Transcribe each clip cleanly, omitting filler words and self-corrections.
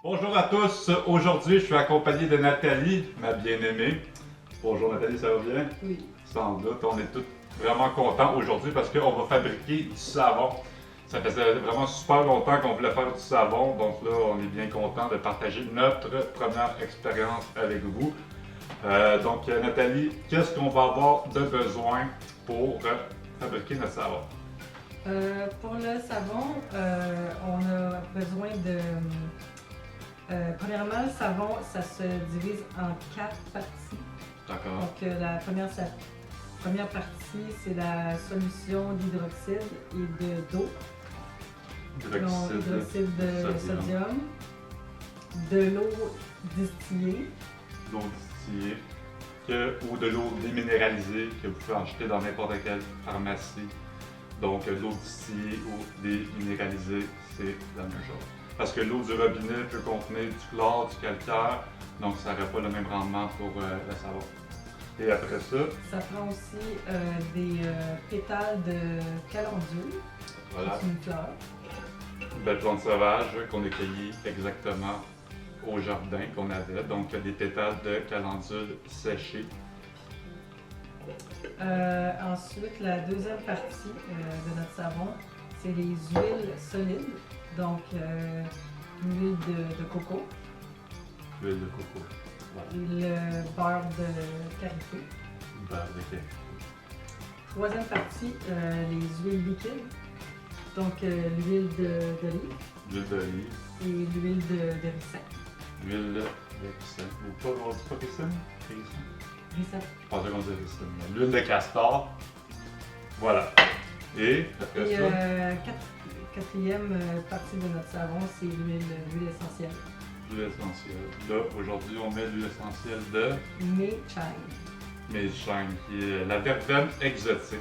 Bonjour à tous, aujourd'hui je suis accompagné de Nathalie, ma bien-aimée. Bonjour Nathalie, ça va bien? Oui. Sans doute, on est tous vraiment contents aujourd'hui parce qu'on va fabriquer du savon. Ça faisait vraiment super longtemps qu'on voulait faire du savon, donc là on est bien content de partager notre première expérience avec vous. Donc Nathalie, qu'est-ce qu'on va avoir de besoin pour fabriquer notre savon? Pour le savon, on a besoin de... premièrement, le savon, ça se divise en 4 parties. D'accord. Donc, la première partie, c'est la solution d'hydroxyde et d'eau. Hydroxyde de sodium. De l'eau distillée. L'eau distillée ou de l'eau déminéralisée que vous pouvez acheter dans n'importe quelle pharmacie. Donc, l'eau distillée ou déminéralisée, c'est la même chose. Parce que l'eau du robinet peut contenir du chlore, du calcaire, donc ça n'aurait pas le même rendement pour le savon. Et après ça, ça prend aussi des pétales de calendule. Voilà. C'est une fleur. Une belle plante sauvage qu'on a cueillie exactement au jardin qu'on avait. Donc, des pétales de calendule séchés. Ensuite, la deuxième partie de notre savon, c'est les huiles solides. Donc, l'huile de coco. L'huile de coco. Voilà. Le beurre de karité. Beurre de karité. Troisième partie, les huiles liquides. Donc, l'huile d'olive. L'huile d'olive. Et l'huile de ricin. L'huile de ricin. Ou pas, on dit pas ricin? Ricin. Ricin. Je pensais qu'on disait ricin. L'huile de castor. Voilà. Et après ça. Quatrième partie de notre savon, c'est l'huile essentielle. L'huile essentielle. Là, aujourd'hui, on met l'huile essentielle de Mei-Chai. Mei-Chai, qui est la verveine exotique.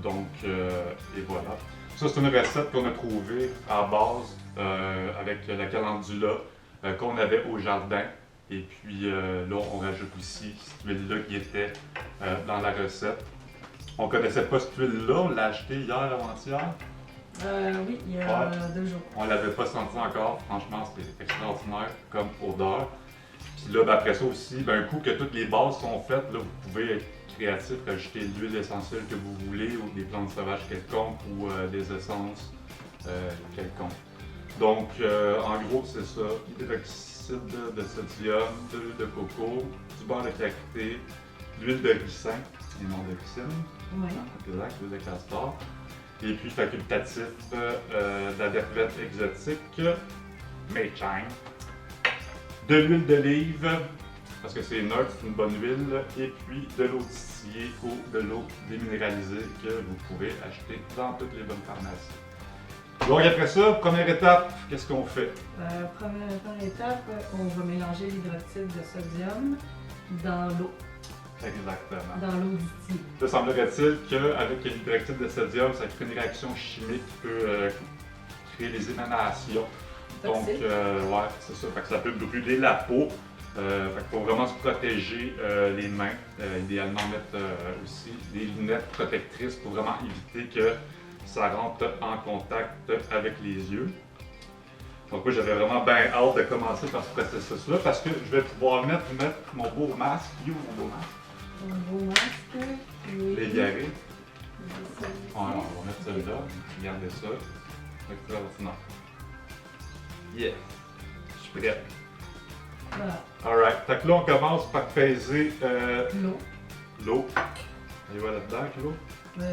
Donc, et voilà. Ça, c'est une recette qu'on a trouvée à base avec la calendula qu'on avait au jardin. Et puis là, on rajoute aussi cette huile-là qui était dans la recette. On ne connaissait pas cette huile-là, on l'a achetée hier, avant-hier. Oui, il y a 2 jours. On ne l'avait pas senti encore, franchement, c'était extraordinaire comme odeur. Puis là, après ça aussi, un coup que toutes les bases sont faites, là, vous pouvez être créatif, rajouter l'huile essentielle que vous voulez, ou des plantes sauvages quelconques, ou des essences quelconques. Donc, en gros, c'est ça, hydroxyde de sodium, de l'huile de coco, du beurre de karité, l'huile de ricin, et non de ricine, Oui. exact, l'huile de castor. Et puis facultatif de la verveine exotique, Mei-Chai. De l'huile d'olive, parce que c'est neutre, c'est une bonne huile. Et puis de l'eau distillée ou de l'eau déminéralisée que vous pouvez acheter dans toutes les bonnes pharmacies. Donc après ça, première étape, qu'est-ce qu'on fait? Première étape, on va mélanger l'hydroxyde de sodium dans l'eau. Exactement. Dans l'eau distillée. Là, semblerait-il qu'avec l'hydroxyde de sodium, ça crée une réaction chimique qui peut créer des émanations. Donc, ouais, c'est ça. Fait que ça peut brûler la peau. Fait qu'il faut vraiment se protéger les mains. Idéalement, mettre aussi des lunettes protectrices pour vraiment éviter que ça rentre en contact avec les yeux. Donc, moi, j'avais vraiment bien hâte de commencer par ce processus-là parce que je vais pouvoir mettre mon beau masque. Où mon beau masque? Un beau masque. L'égaré. On va mettre celui-là. Regardez ça. Extraordinaire. Yeah. Je suis prêt. Voilà. Alright. Fait que là, on commence par peser L'eau. l'eau. Elle va là-dedans, l'eau? Oui.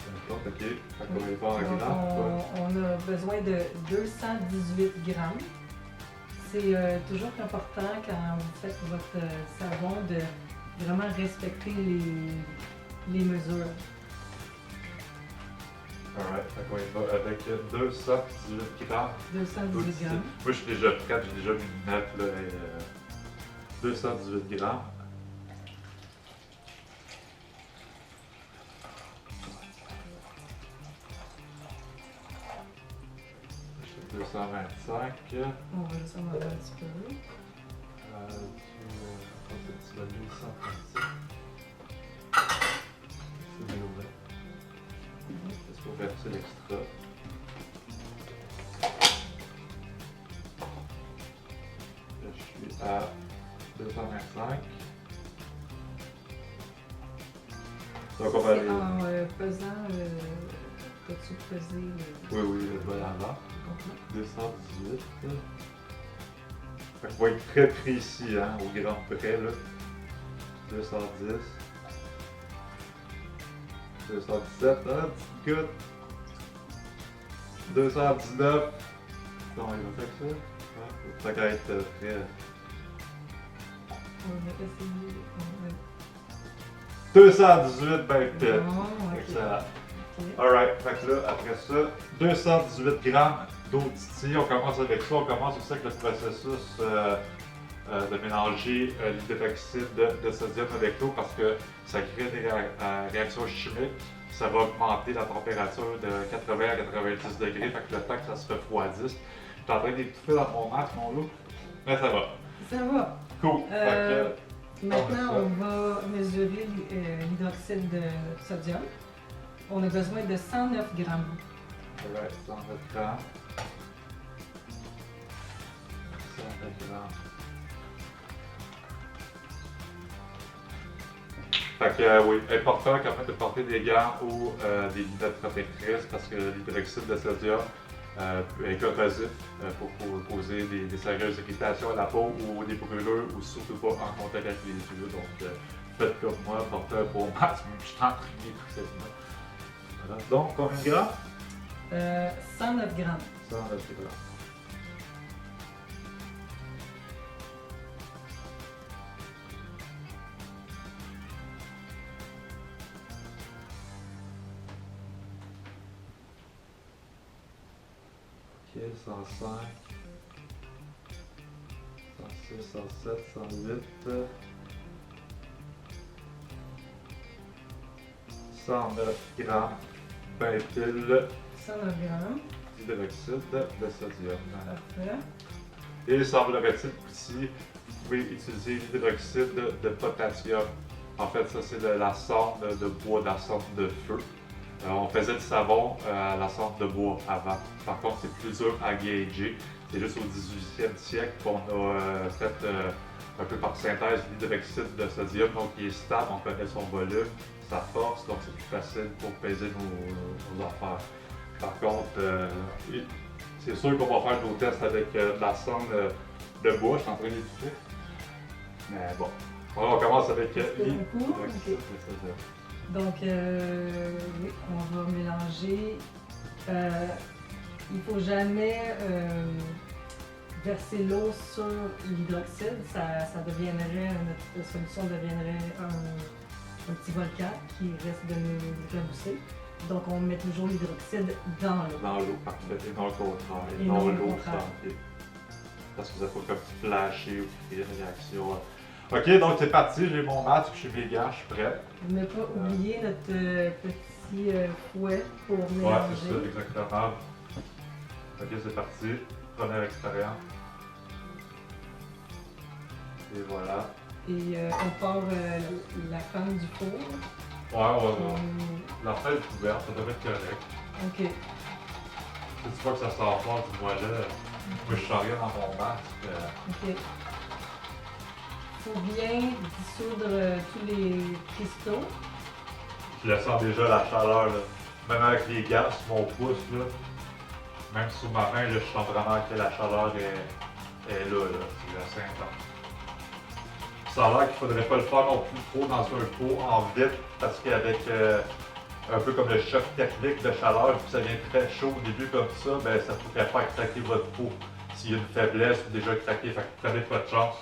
D'accord, ok. Fait qu'on va y voir en Donc, grammes. on a besoin de 218 grammes. C'est toujours important quand vous faites votre savon de vraiment respecter les mesures. Alright. Fait qu'on y va avec 218 grammes. 218 grammes. Moi, je suis déjà prêt, j'ai déjà mis une note, là. 218 grammes. Je fais 225. On va descendre un petit peu. Tu vas 836. C'est bien ouvert. Est-ce qu'on fait ça l'extra? à 225. Donc on va aller. En pesant, as-tu pesé Oui, oui, le bol avant. complètement? 218. Fait qu'on va être très précis, hein, au grand près, là. 210. 217, hein, petite goutte. 219. Non, il va faire ça. Ouais, ça va être très. On va essayer. 218, ben pile. Bon, ok. Excellent. Ok. Alright, fait que là, après ça, 218 grammes d'eau titillée. On commence avec ça. On commence aussi avec le processus de mélanger l'hydroxyde de sodium avec l'eau parce que ça crée des réactions chimiques. Ça va augmenter la température de 80 à 90 degrés. Fait que le temps que ça se refroidisse. Je suis en train d'étouffer dans mon masque, mon loup. Mais ça va. Ça va. Cool. Fait Maintenant, on va mesurer l'hydroxyde de sodium. On a besoin de 109 grammes. que, alright, 109 grammes. 109 grammes. Fait que oui, important quand même de porter des gants ou des lunettes protectrices parce que l'hydroxyde de sodium est corrosif pour causer des sérieuses irritations à la peau ou des brûlures ou surtout pas en contact avec les yeux. Donc faites comme moi, portez un beau masque, je suis en train de tout ça. Voilà. Donc combien de grammes? 109 grammes. 109 grammes. Ok, 105, 106, 107, 108, 109 grammes, ben pile 109 grammes. d'hydroxyde de sodium. Parfait. Et semblerait-il aussi, vous pouvez utiliser l'hydroxyde de potassium. En fait, ça c'est de la cendre de bois, de la cendre de feu. On faisait du savon à la cendre de bois avant. Par contre, c'est plus dur à gager. C'est juste au 18e siècle qu'on a fait un peu par synthèse l'hydroxyde de sodium. Donc, il est stable, on connaît son volume, sa force, donc c'est plus facile pour peser nos affaires. Par contre, c'est sûr qu'on va faire nos tests avec de la cendre de bois. Je suis en train d'étouffer. Mais bon, on commence avec l'hydroxyde de sodium. Donc, oui, on va mélanger. Il ne faut jamais verser l'eau sur l'hydroxyde. Ça deviendrait, notre solution deviendrait un petit volcan qui risque de nous repousser. Donc, on met toujours l'hydroxyde dans l'eau. Dans l'eau, parfait. Et non le contraire. Et non non le l'eau contraire. santé. Parce que ça faut comme flasher ou créer une réaction. Ok, donc c'est parti, j'ai mon masque, je suis vegan, je suis prêt. Ne pas oublier notre petit fouet pour Ouais, mélanger. c'est ça, exactement. Ok, c'est parti. Première expérience. Et voilà. Et on part la femme du four. Ouais. La fête est ouverte, ça devrait être correct. Ok. Si tu vois que ça sort fort, dis-moi là. Moi, je sens rien dans mon masque. Ok. Faut bien dissoudre tous les cristaux. Je le sens déjà la chaleur, là. Même avec les gaz sur mon pouce, là. Même sous ma main, là, je sens vraiment que la chaleur est là. C'est assez intense. Ça a l'air qu'il faudrait pas le faire non plus trop dans un pot en vite, parce qu'avec un peu comme le choc thermique de chaleur, vu que ça vient très chaud au début comme ça, ben ça pourrait faire craquer votre peau. S'il y a une faiblesse ou déjà craqué, fait que prenez pas de chance.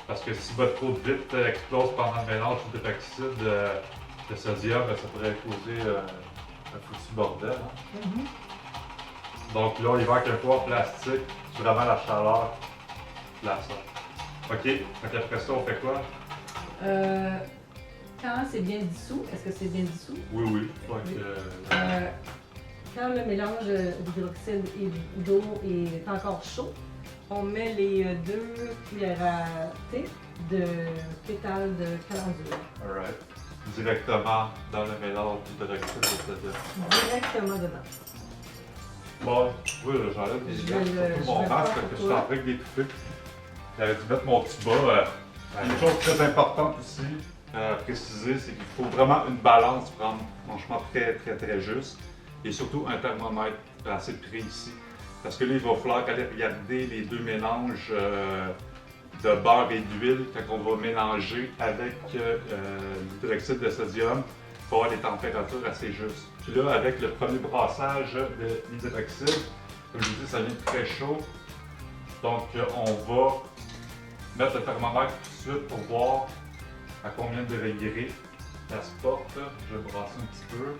Parce que si votre peau vite explose pendant le mélange d'hydroxyde de sodium, ben, ça pourrait causer un foutu bordel. Hein? Donc là, on y va avec un pot en plastique, c'est vraiment la chaleur de la sorte. Ok, donc après ça, on fait quoi? Quand c'est bien dissous, est-ce que c'est bien dissous? Oui. Donc, Quand le mélange d'hydroxyde et d'eau est encore chaud, on met les 2 cuillères à thé de pétales de calendule. alright. Directement dans le mélange d'hydroxyde de sodium. Directement dedans. Bon, oui, j'enlève Je les vais gants, le- surtout je mon vais le masque, faire parce que je pour suis en toi. train d'étouffer. J'avais dû mettre mon petit bas. Une chose très importante aussi à préciser, c'est qu'il faut vraiment une balance prendre franchement très juste. Et surtout un thermomètre assez précis. Parce que là, il va falloir aller regarder les deux mélanges de beurre et d'huile quand on va mélanger avec l'hydroxyde de sodium. Il faut avoir les températures assez justes. Puis là, avec le premier brassage de l'hydroxyde, comme je vous dis, ça vient très chaud. Donc, on va mettre le thermomètre tout de suite pour voir à combien de degrés ça se porte. Je vais brasser un petit peu.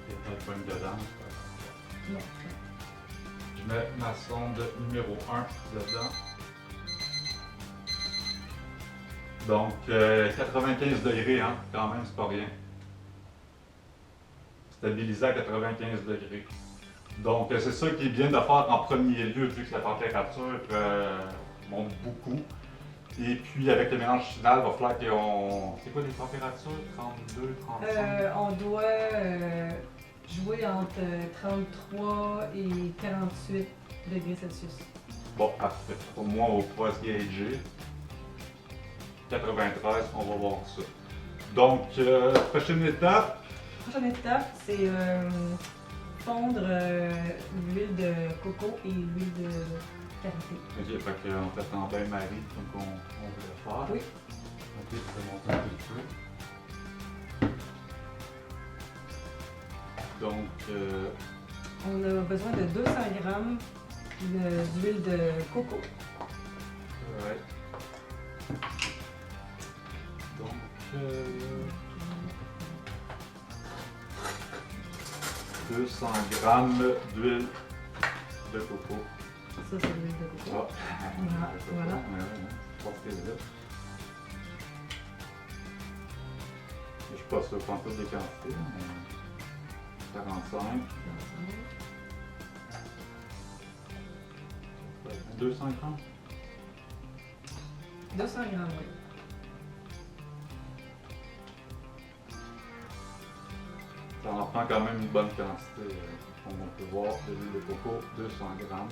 Il y a pas de pointe dedans. Non. Je mets ma sonde numéro 1 dedans. Donc, 95 degrés, hein, quand même, c'est pas rien. Stabilisé à 95 degrés. Donc, c'est ça qui est bien de faire en premier lieu, vu que la température monte beaucoup. Et puis, avec le mélange final, il va falloir qu'on... C'est quoi les températures? 32, 35? On doit jouer entre 33 et 48 degrés Celsius. Bon, parfait. Pour moi, on va pouvoir se gager. 93, on va voir ça. Donc, prochaine étape. Prochaine étape, c'est fondre l'huile de coco et l'huile de karité. Ok, fait qu'on fait en bain-marie comme on voulait faire. Oui. Ok, je vais monter un petit peu. Donc, On a besoin de 200 grammes d'huile de coco. ouais. Donc, 200 grammes d'huile de coco. Ça, c'est l'huile de coco. Ah, Voilà. Je pense que c'est là. Je suis pas sûr qu'on peut des quantités, mais 45. 200 grammes. 200 grammes, oui. Ça en prend quand même une bonne quantité. Comme on peut voir, de l'huile de coco, 200 grammes.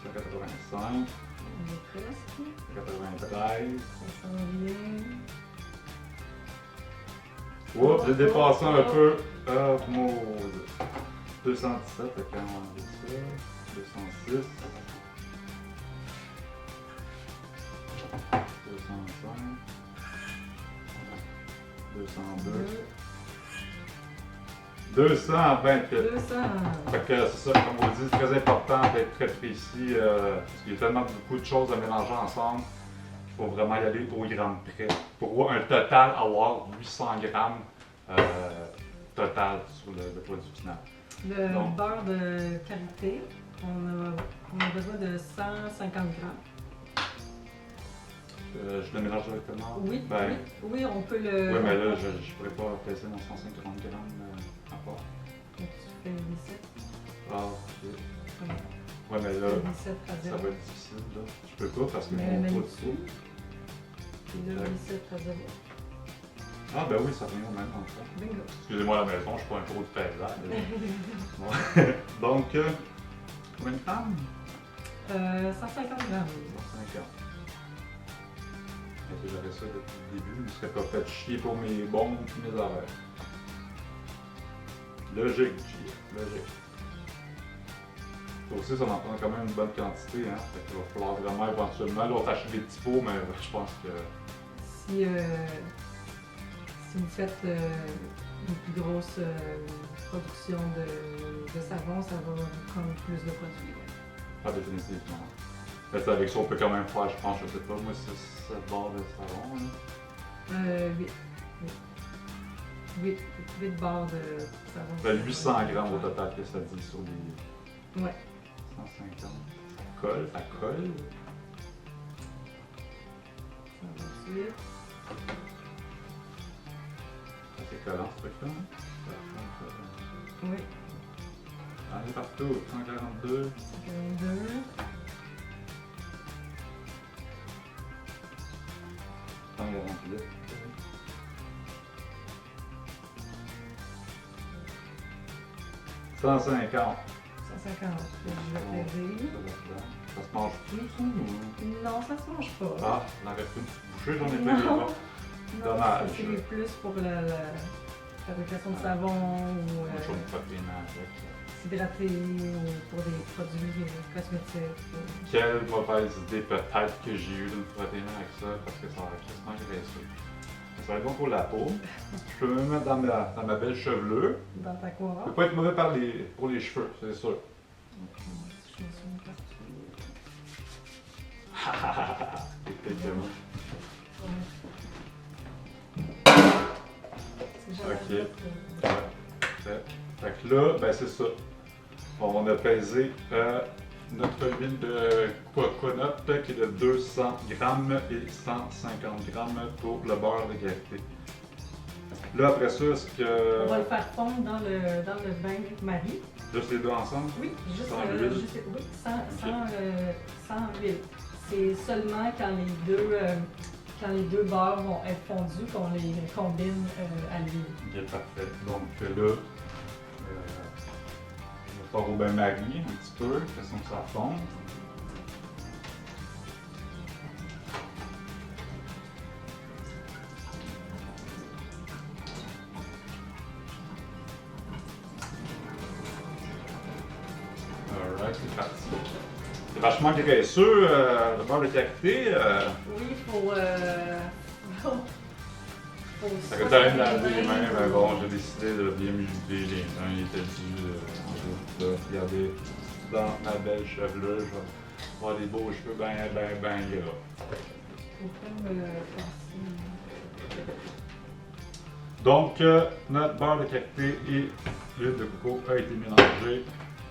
C'est 85, On est presque. 93. Ça s'en vient. Oups, j'ai dépassé un peu. Ah, maudit. 217, fait qu'on va enlever ça. 206. 205. 202. 228. 200. Fait que c'est ça, comme vous dites, c'est très important d'être très précis parce qu'il y a tellement beaucoup de choses à mélanger ensemble qu'il faut vraiment y aller au gramme près. Pour un total avoir 800 grammes total sur le produit final. Le Donc. beurre de karité, on a besoin de 150 grammes. Je le mélange directement? Oui, Ben, oui, on peut le... oui, mais là, je ne pourrais pas peser mon 150 grammes encore. Donc, tu fais 17. Ah, ok. Voilà. Ouais, mais là, 17 à ça 0. va être difficile. Là. Je peux pas parce que Mais mon mets poids dessus. dessous. Puis là, 17 à 0. Ah, ben oui, ça revient au même en fait. Bingo. Excusez-moi à la maison, je suis pas un gros de pesant. Bon. Donc, combien de grammes? 150 grammes. 150. Si j'avais ça depuis le début, je ne me serais pas fait chier pour mes bombes et mes horaires. Logique, logique. Ça aussi, ça en prend quand même une bonne quantité. Hein? Fait qu'il va falloir vraiment éventuellement. Là, on va acheter des petits pots, mais je pense que. Si vous faites une plus grosse production de savon, ça va vous prendre plus de produits. Ah, définitivement. Mais avec ça, on peut quand même faire, je pense, je sais pas, moi, 6 barres de savon. Là. 8 barres de savon. Ben, 800 grammes au total que ça dit sur les Ouais. 150. Ça colle, ça colle. 128. C'est collant ce truc-là. Hein? Oui. On est partout. 142. 142. Attends, il y a 28. 150. 150. Je vais t'aider. Ça se mange plus, ça? Ou... Non, ça se mange pas. Ah, j'en avais plus une petite bouchée, j'en ai plus Non. les bras. Non, Dommage. c'est plus pour la fabrication de savon ou Une chose protéinée avec. s'hydrater ou pour des produits cosmétiques. Quelle mauvaise idée peut-être que j'ai eu d'une protéine avec ça, parce que ça va quasiment graisseux. Ça va être bon pour la peau. Je peux me mettre dans ma belle chevelure. Dans ta Ça coiffe. peut pas être mauvais pour les cheveux, c'est sûr. Je mets ça partout. Effectivement. C'est jamais Ok. fait, Fait que là, ben c'est ça. On a pesé notre huile de coconut qui est de 200 grammes et 150 grammes pour le beurre de karité. Là, après ça, est-ce On va le que. faire fondre dans le bain-marie. Juste les deux ensemble? Oui, juste, Sans huile? oui, sans, Ok. sans huile. C'est seulement quand les deux beurres vont être fondus qu'on les combine à l'huile. Ok, parfait. Donc là, je vais faire au bain-marie un petit peu, façon que ça fonde. Alright, c'est parti. C'est vachement graisseux, le beurre de karité. Oui, faut Ça coûte à me laver les mains, mais bon, j'ai décidé de bien m'huiler les mains. Il était dû en route. Regardez, dans ma belle chevelure, je vais avoir des beaux cheveux bien gras. Faut pas me passer. Donc, notre beurre de karité et l'huile de coco a été mélangé.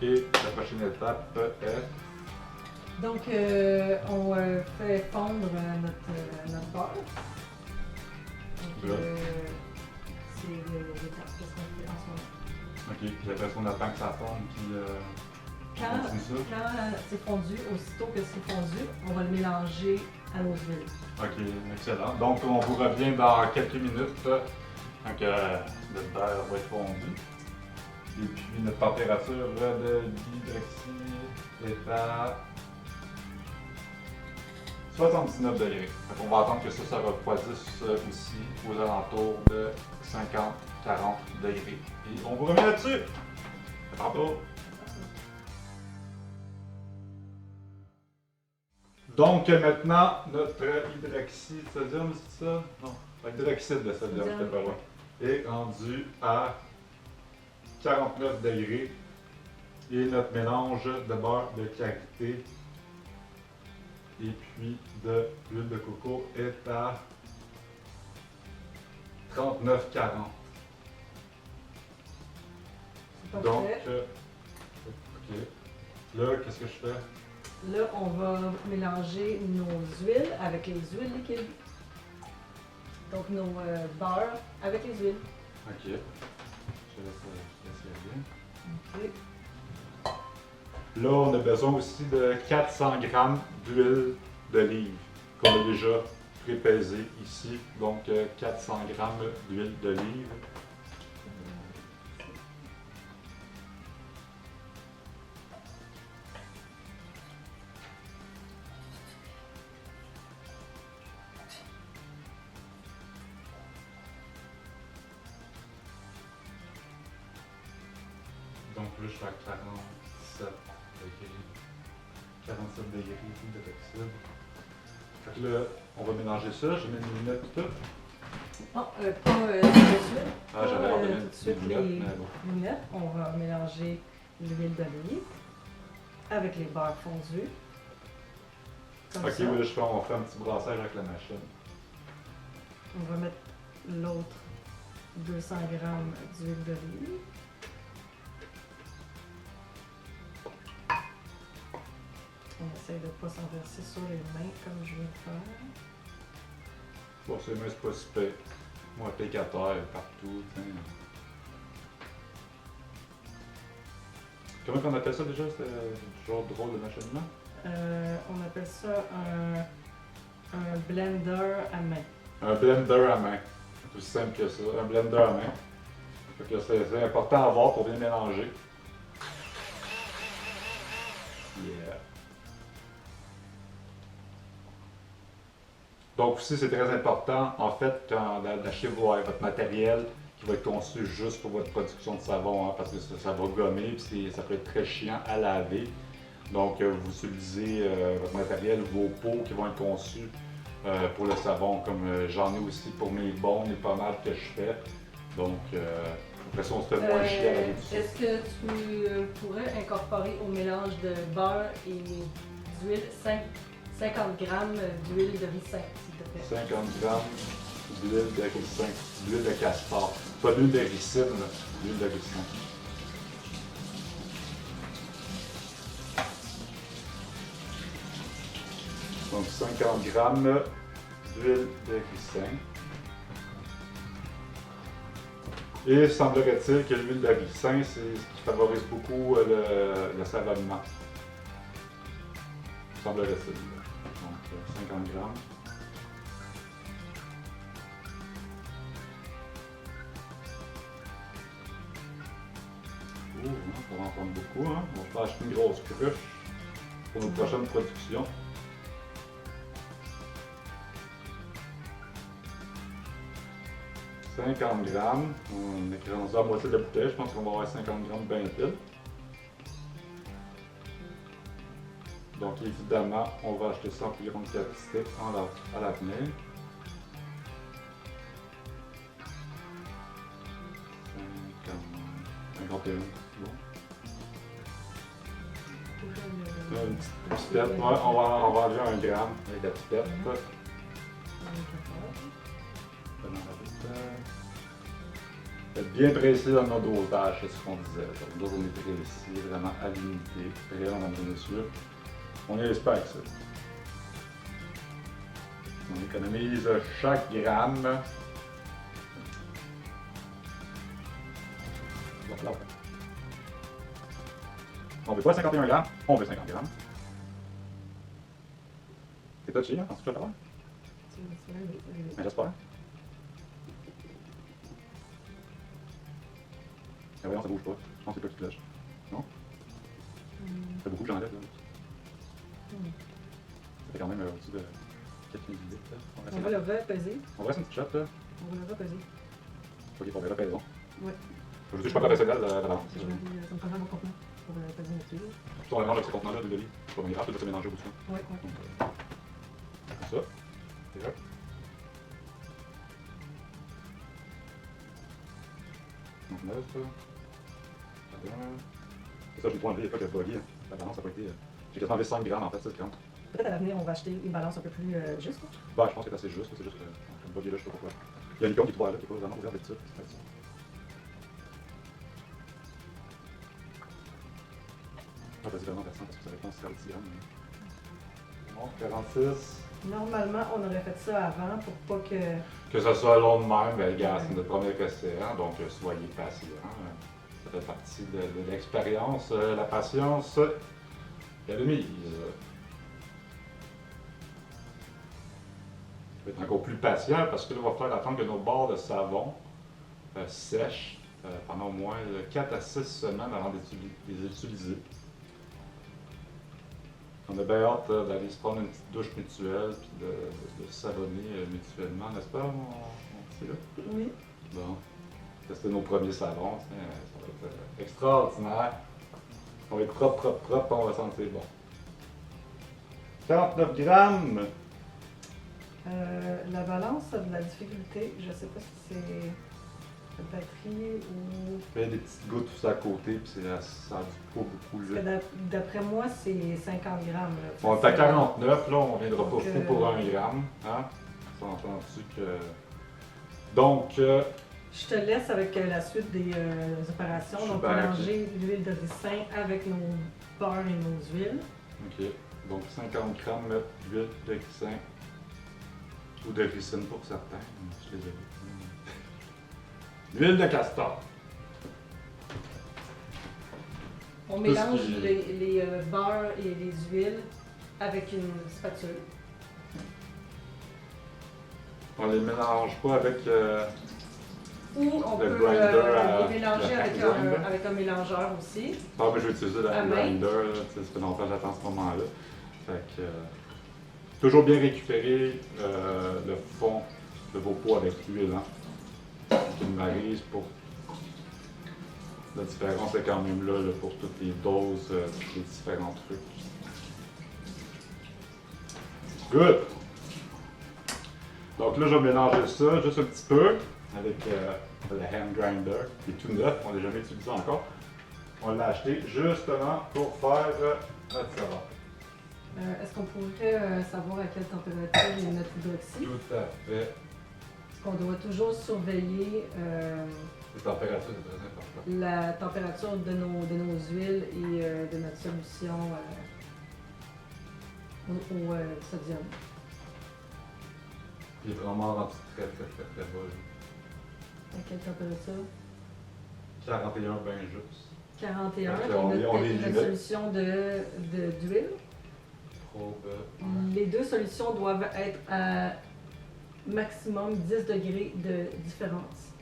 Et la prochaine étape est. Donc, on fait fondre notre beurre. Donc, Là. c'est l'étape qu'on fait en ce moment. Ok, puis après ça, on attend que ça fonde, puis on Quand, continue ça. quand c'est fondu, aussitôt que c'est fondu, on va le mélanger à l'eau d'huile. Ok, excellent. Donc, on vous revient dans quelques minutes quand le beurre va être fondu. Et puis, notre température de l'hydroxy est à 79 degrés. On va attendre que ça refroidisse aussi aux alentours de 50-40 degrés. Et on vous remet là-dessus. À tantôt. Donc maintenant, notre hydroxysodium, c'est ça? Non, hydroxyde de sodium, c'était pas loin, est rendu à 49 degrés. Et notre mélange de beurre de karité et puis de l'huile de coco est à 39-40. C'est Donc, parfait. ok. Là, qu'est-ce que je fais? Là, on va mélanger nos huiles avec les huiles liquides. Donc, nos beurres avec les huiles. Ok. Je laisse aller. Ok. Là, on a besoin aussi de 400 g d'huile d'olive qu'on a déjà prépesée ici. Donc, 400 g d'huile d'olive. Donc là, je suis à 47 degrés. 47 degrés d'hydroxyde. Fait que là, on va mélanger ça. Je mets une lunette tout. Non, pas tout de suite. Ah, j'avais Pas, hâte de tout mettre de suite une les lunette, mais bon. lunettes. On va mélanger l'huile d'olive avec les beurres fondus. Comme Ok, ça. mais là, on va faire un petit brassage avec la machine. On va mettre l'autre 200 g d'huile d'olive. On essaie de ne pas s'enverser sur les mains comme je vais le faire. Bon, c'est mais c'est pas super. Moi, applicateur partout. T'sais. Comment on appelle ça déjà? C'est genre drôle de machonnement? On appelle ça un blender à main. Un blender à main. C'est aussi simple que ça. Un blender à main. Fait que c'est important à avoir pour bien mélanger. Yeah. Donc aussi, c'est très important, en fait, quand d'acheter votre matériel qui va être conçu juste pour votre production de savon, hein, parce que ça va gommer, puis ça peut être très chiant à laver. Donc, vous utilisez votre matériel, vos pots qui vont être conçus pour le savon, comme j'en ai aussi pour mes bons et pommades que je fais. Donc, après ça, on se fait moins chier à laver tout ça. Est-ce que tu pourrais incorporer au mélange de beurre et d'huile 50 grammes d'huile de ricin, s'il te plaît? 50 grammes d'huile de ricin, d'huile de castor. Pas d'huile de ricine, là, d'huile de ricin. Donc 50 grammes d'huile de ricin. Et semblerait-il que l'huile de ricin, c'est ce qui favorise beaucoup le savonnement. Semblerait-il. Donc 50 grammes. Oh, ça va en prendre beaucoup, hein? On va acheter une grosse cruche pour nos prochaines productions. « 50 grammes. On est rendu à la moitié de la bouteille. Je pense qu'on va avoir 50 grammes bien pile. Donc évidemment, on va acheter ça en plus grande quantité à l'avenir. 51, bon. Une petite pipette, ouais, on va enlever 1 gramme avec la pipette. Faites bien précis dans nos dosages, c'est ce qu'on disait. Donc, on est précis, vraiment à l'unité, prêt, mesdames et messieurs. On est expert avec ça. On économise chaque gramme. Voilà. On veut pas 51 grammes, on veut 50 grammes. C'est touché, hein, quand tu fais l'heure? Mais j'espère. Ah voyons, ça bouge pas. Je pense que c'est pas qui cloche. Non? C'est beaucoup que j'enlève là. Ça fait quand même au-dessus de 4 millilitres. On va le repeser. On va reste une petite shot là. On va le repeser. Ok, on verra raison. Ouais. Je veux dire, je suis pas professionnel de la balance. Ça me prendra mon contenant pour peser là-dessus. Plutôt on va mélanger avec ce contenant-là de l'olive. C'est pas bien grave, tout va se mélanger au bout du temps. Ouais. Comme ça. Et hop. Donc 9. C'est ça, je l'ai trop enlevé, il n'y a pas que buggy. La balance n'a pas été. J'ai quasiment enlevé 5 grammes en fait, 7 grammes. Peut-être à l'avenir, on va acheter une balance un peu plus juste. Bah, je pense que c'est assez juste, c'est juste le buggy là, je sais pas pourquoi. Il y a une icône qui est là, qui est pas vraiment ouverte d'habitude. C'est ça. Ah, vas-y, vraiment, personne, parce que ça répond à 46 grammes. Bon, 46. Normalement, on aurait fait ça avant pour pas que. Que ça soit long de même, ben, gars, c'est notre premier essai, hein, donc soyez patient. Ça fait partie de l'expérience, la patience et la mise. Il faut être encore plus patient parce que là, il va falloir attendre que nos barres de savon sèchent pendant au moins 4 à 6 semaines avant de les utiliser. On a bien hâte d'aller se prendre une petite douche mutuelle et de savonner mutuellement, n'est-ce pas, mon petit là? Oui. Bon, tester nos premiers savons, ça va être extraordinaire. On va être propre, on va sentir bon. 49 grammes! La balance a de la difficulté. Je sais pas si c'est la batterie ou. Il y a des petites gouttes tout ça à côté, puis ça ne dit pas beaucoup. D'après moi, c'est 50 grammes. Là. On est à 49, là, on viendra pas Donc, fou pour 1 gramme. Hein? Ça entend-tu que. Donc. Je te laisse avec la suite des opérations. Donc, mélanger l'huile de ricin avec nos beurres et nos huiles. Ok. Donc, 50 grammes d'huile de ricin. Ou de ricine pour certains. Je suis désolé. L'huile de castor. On mélange qui... les beurres et les huiles avec une spatule. On les mélange pas avec... Ou on Le peut grinder les mélanger le avec hand grinder. avec un mélangeur aussi. Ah, mais je vais utiliser la À hand main. grinder, là, tu sais, ça fait longtemps que j'attends ce moment-là. Fait que... toujours bien récupérer le fond de vos pots avec l'huile, hein. Une marise pour... La différence est quand même là, pour toutes les doses, les différents trucs. Good! Donc là, je vais mélanger ça juste un petit peu avec le hand grinder, qui est tout neuf, on ne l'a jamais utilisé encore. On l'a acheté justement pour faire notre savon. Est-ce qu'on pourrait savoir à quelle température est notre hydroxy? Tout à fait. Parce qu'on doit toujours surveiller Les températures, c'est très important. la température de nos huiles et de notre solution au sodium. Il est vraiment rendu très bas. À quelle température? 41 bien juste. 41. Donc, Et on notre, est notre limite. solution d'huile. Trop bas. Les deux solutions doivent être à maximum 10 degrés de différence.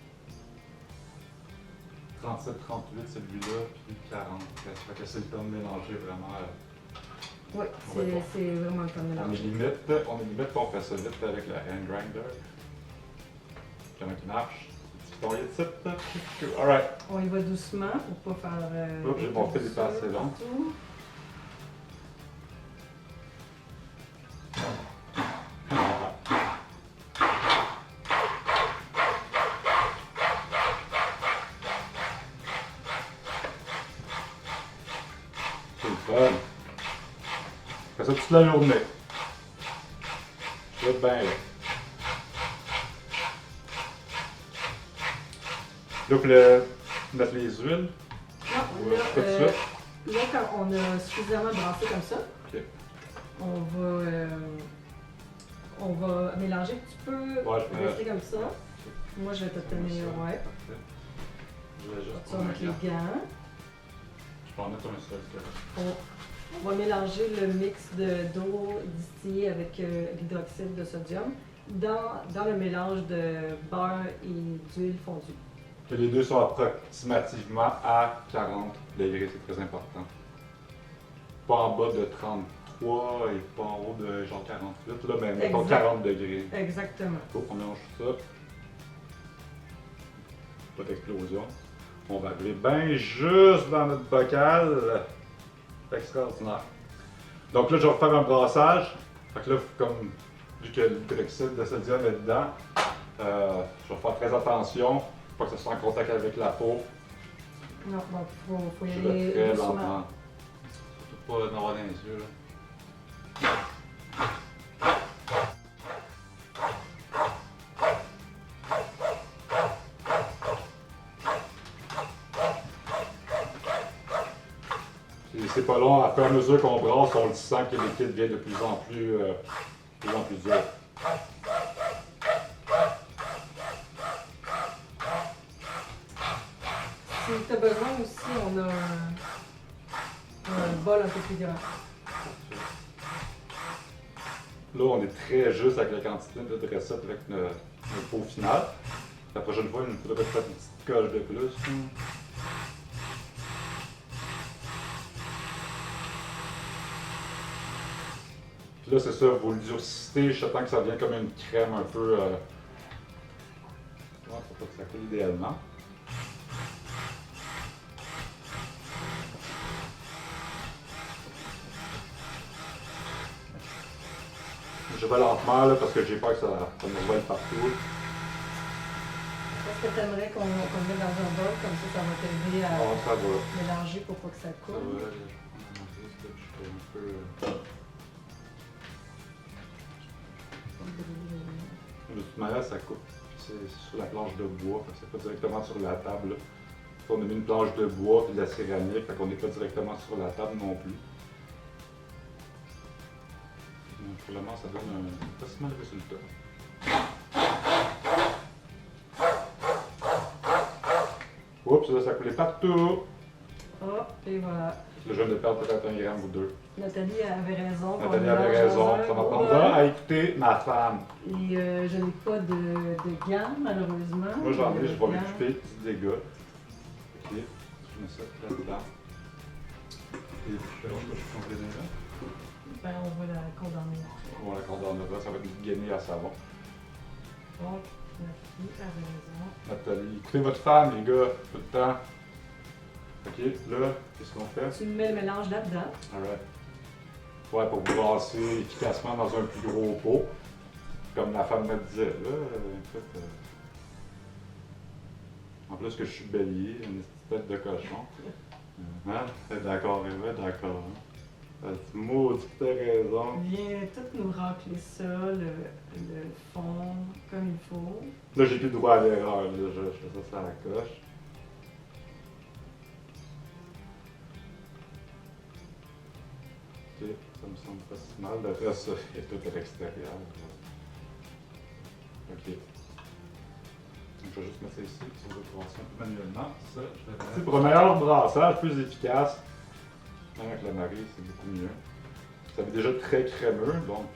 37, 38 celui-là, puis 40 presque. Fait que c'est le temps de mélanger vraiment. Oui, On va c'est vraiment le temps de On est mélanger. limite, on fait ça vite avec le hand grinder. Comment il marche? Petit piton ici. Alright. On y va doucement pour pas faire. Oups, j'ai monté des ça pas assez longs. partout. C'est le fun. Je fais ça toute la journée. Je vais être bien là. Là, pour mettre les huiles. Non, Ouais, pas de suite. là, quand on a suffisamment brassé comme ça, Ok. on va mélanger. Tu peux Ouais, je rester comme ça. Moi, je vais te tenir, ouais. Parfait. Je vais juste Tu vas mettre les gants. Je peux en mettre un seul. On va mélanger le mix d'eau distillée avec l'hydroxyde de sodium dans le mélange de beurre et d'huile fondue. Que les deux sont approximativement à 40 degrés, c'est très important. Pas en bas de 33 et pas en haut de genre 48, là, mais mettons Exact. 40 degrés. Exactement. Cool, on mélange ça. Pas d'explosion. On va arriver bien juste dans notre bocal. C'est extraordinaire. Donc là, je vais refaire un brassage. Fait que là, comme vu que l'hydroxyde de sodium est dedans, je vais faire très attention. Pas que ça soit en contact avec la peau. Non, donc faut y Je vais aller très doucement. lentement. Surtout pas en avoir dans les yeux. Là. C'est pas long, à fur et à mesure qu'on brasse, on le sent que le liquide devient de plus en plus dur. Si tu as besoin aussi, on a un bol un peu plus grand. Là, on est très juste avec la quantité de recette avec notre pot final. La prochaine fois, il nous faudrait peut-être une petite coche de plus. Puis là, c'est ça, vous le durcissez jusqu'à temps que ça devienne comme une crème un peu. Ouais, pour pas que ça coule idéalement. Je vais lentement là, parce que j'ai peur que ça me vole partout. Est-ce que tu aimerais qu'on le mette dans un bol, comme ça va t'aider à Oh, ça va. mélanger pour pas que ça Ça coule? va, là, je fais un peu. De toute manière, ça coupe. C'est sur la planche de bois, fait que c'est pas directement sur la table. Là. On a mis une planche de bois et de la céramique, fait qu'on n'est pas directement sur la table non plus. Donc, pour le moment, ça donne un pas si mal résultat. Oups, là, ça coulait partout. Oh, et voilà. Là, je viens de perdre peut-être 1 gramme ou 2. Nathalie avait raison. Nathalie avait raison. Ça m'apprendra à écouter ma femme. Et je n'ai pas de gants, malheureusement. Moi, j'en ai, je vais Gants. m'occuper du dégât. Ok, je mets ça là-dedans. Et puis, je suis complété là. Ben, on va la condamner. On la condamnera, ça va être gainé à savon. Donc, Nathalie avait raison. Nathalie, écoutez votre femme, les gars, tout le temps. Ok, là, qu'est-ce qu'on fait? Tu mets le mélange là-dedans. Alright. Ouais, pour brasser efficacement dans un plus gros pot. Comme la femme me disait, là, écoute. En plus que je suis bélier, une petite tête de cochon. Hein? T'es d'accord, Eva? D'accord. Hein? Tu maudis que t'as raison. Viens tout nous racler ça, le fond, comme il faut. Là, j'ai plus droit à l'erreur, là. Je fais ça à la coche. Ok, ça me semble pas si mal. Le reste est tout à l'extérieur. Ok. Donc, je vais juste mettre ça ici, si on veut brasser manuellement. Ça, je vais mettre. Pour un meilleur brassage, plus efficace, même avec la Marie, c'est beaucoup mieux. Ça fait déjà très crémeux, donc.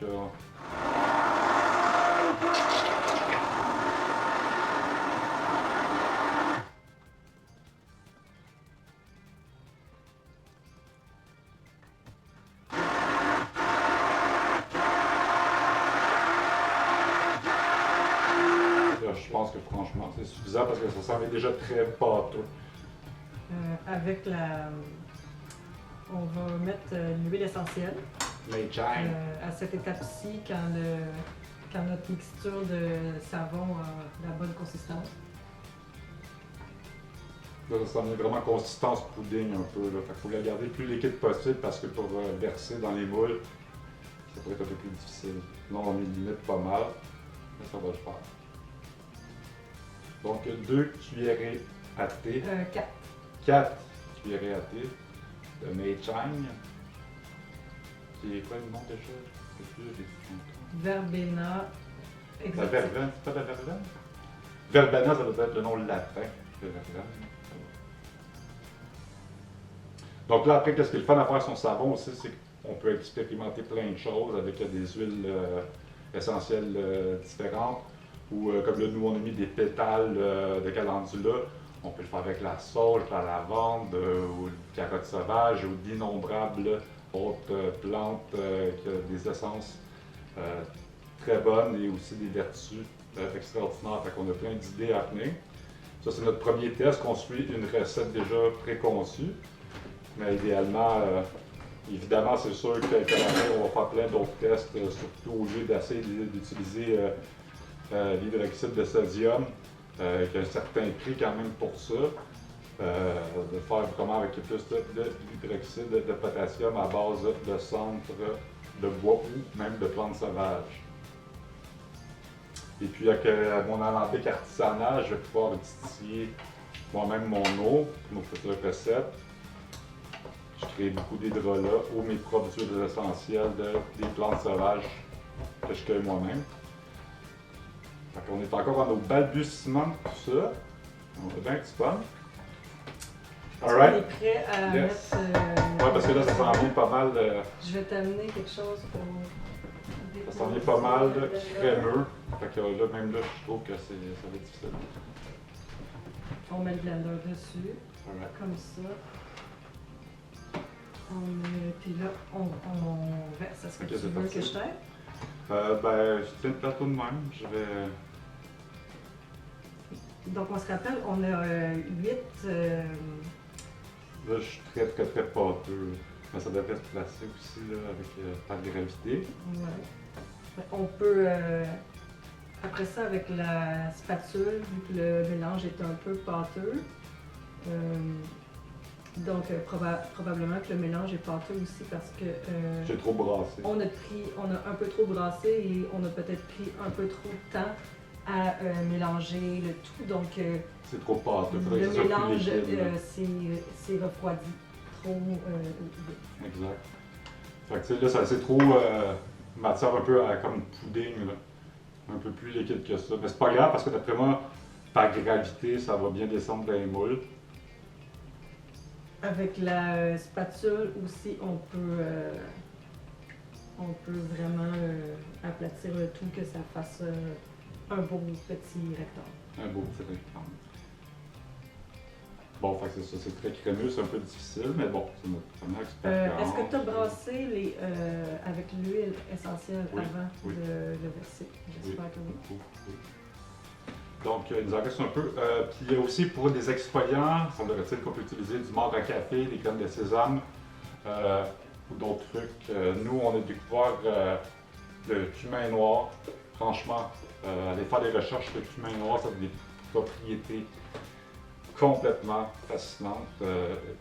Je pense que franchement, c'est suffisant parce que ça semble déjà très pâteux. Avec la. On va mettre l'huile essentielle. Mais Chang. À cette étape-ci, quand notre mixture de savon a la bonne consistance. Là, ça semble vraiment consistance pudding un peu. Il faut la garder le plus liquide possible parce que pour verser dans les moules, ça pourrait être un peu plus difficile. Là, on est limite pas mal, mais ça va le faire. Donc, 2 cuillerées à thé. 4. 4 cuillerées à thé de Mei Chang. Qui est quoi le nom déjà? Je sais plus, Verbena. La Exotique. verveine, c'est pas la verveine? Verbena, ça doit être le nom latin de verveine. Donc là, après, qu'est-ce qui est le fun à faire son savon aussi, c'est qu'on peut expérimenter plein de choses avec des huiles essentielles différentes. Ou comme là, nous, on a mis des pétales de calendula. On peut le faire avec la sauge, la lavande, ou le carotte sauvage, ou d'innombrables autres plantes qui ont des essences très bonnes et aussi des vertus extraordinaires. Fait qu'on a plein d'idées à tenir. Ça, c'est notre premier test, qu'on suit une recette déjà préconçue. Mais idéalement, évidemment, c'est sûr qu'après, on va faire plein d'autres tests, surtout au lieu d'essayer d'utiliser l'hydroxyde de sodium, qui a un certain prix quand même pour ça. De faire vraiment avec plus de l'hydroxyde de potassium à base de centre de bois ou même de plantes sauvages. Et puis avec mon alambic artisanal, je vais pouvoir distiller moi-même mon eau pour nos futures recettes. Je crée beaucoup d'hydrolats ou mes propres huiles essentielles des plantes sauvages que je cueille moi-même. On est encore dans nos balbutiements de tout ça. On a bien du fun. Alright. On est prêt à mettre. Ouais, parce que là, ça s'en vient pas mal. Je vais t'amener quelque chose pour. Ça s'en vient pas mal crémeux. Fait que là, même là, je trouve que ça va être difficile. On met le blender dessus. Alright. Comme ça. Puis là, on verse. Est-ce que Ok, tu veux que je t'aide? Ben, je tiens le plateau de même. Je vais. Donc, on se rappelle, on a 8. Là, je suis très pâteux. Mais ça devrait se placer aussi là, avec pas de gravité. Ouais. On peut, après ça, avec la spatule, vu que le mélange est un peu pâteux, donc probablement que le mélange est pâteux aussi parce que J'ai trop brassé. on a un peu trop brassé et on a peut-être pris un peu trop de temps à mélanger le tout. Donc C'est trop pâteux. le mélange s'est refroidi trop vite. Exact. Fait que tu sais, là, ça c'est trop matière un peu comme pudding, là. Un peu plus liquide que ça. Mais c'est pas grave parce que d'après moi, par gravité, ça va bien descendre dans les moules. Avec la spatule aussi, on peut vraiment aplatir le tout, que ça fasse un beau petit rectangle. Un beau petit rectangle. Bon, fait que c'est ça, c'est très crémeux, c'est un peu difficile, mais bon, c'est notre première expérience. Est-ce que tu as brassé avec l'huile essentielle Oui, avant oui. de le verser? J'espère que oui. Oui. Donc, il nous en reste un peu. Puis aussi, pour des exfoliants, semblerait-il qu'on peut utiliser du marc à café, des graines de sésame ou d'autres trucs. Nous, on a découvert le cumin noir. Franchement, aller faire des recherches sur le cumin noir, ça a des propriétés complètement fascinantes,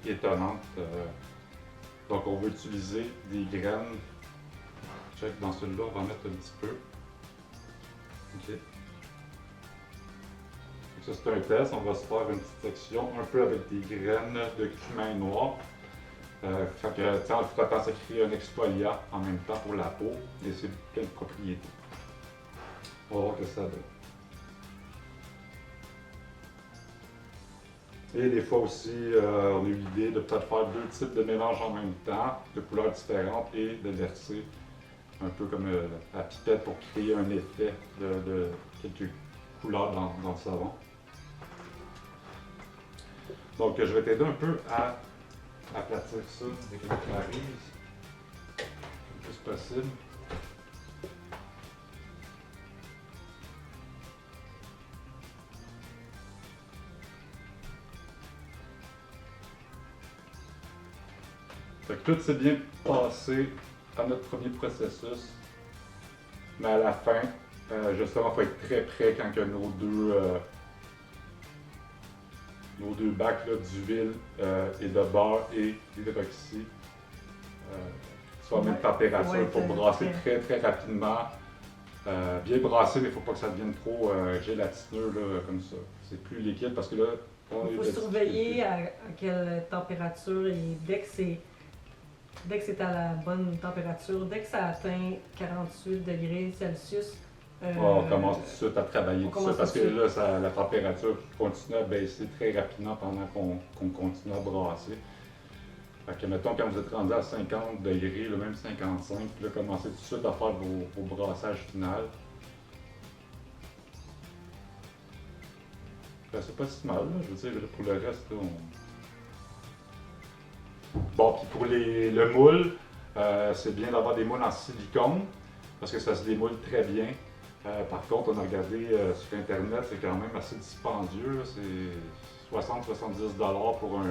étonnantes. Donc, on va utiliser des graines. Check, dans celui-là, on va en mettre un petit peu. OK. Ça, c'est un test. On va se faire une petite section un peu avec des graines de cumin noir. Fait que, en le frottant, ça crée un exfoliant en même temps pour la peau et c'est plein de propriétés. On va voir que ça donne. Et des fois aussi, on a eu l'idée de peut-être faire deux types de mélanges en même temps, de couleurs différentes, et de verser un peu comme la pipette pour créer un effet de quelques couleurs dans le savon. Donc, je vais t'aider un peu à aplatir ça dès que tu arrives, le plus possible. Fait que tout s'est bien passé à notre premier processus, mais à la fin, justement, il faut être très près quand que nos deux bacs d'huile et de beurre et d'hydroxy soient à la même température pour brasser très rapidement. Bien brasser, mais il ne faut pas que ça devienne trop gélatineux là, comme ça. C'est plus liquide parce que là, il faut surveiller à quelle température et dès que c'est à la bonne température, dès que ça atteint 48 degrés Celsius, on commence tout de suite à travailler tout ça parce que là, la température continue à baisser très rapidement pendant qu'on continue à brasser. Fait que mettons, quand vous êtes rendu à 50 degrés, là, même 55, puis là, commencez tout de suite à faire vos brassages finaux. Ben, c'est pas si mal, là, je veux dire, pour le reste, là, Bon, puis pour le moule, c'est bien d'avoir des moules en silicone parce que ça se démoule très bien. Par contre, on a regardé sur Internet, c'est quand même assez dispendieux. C'est 60-70$ pour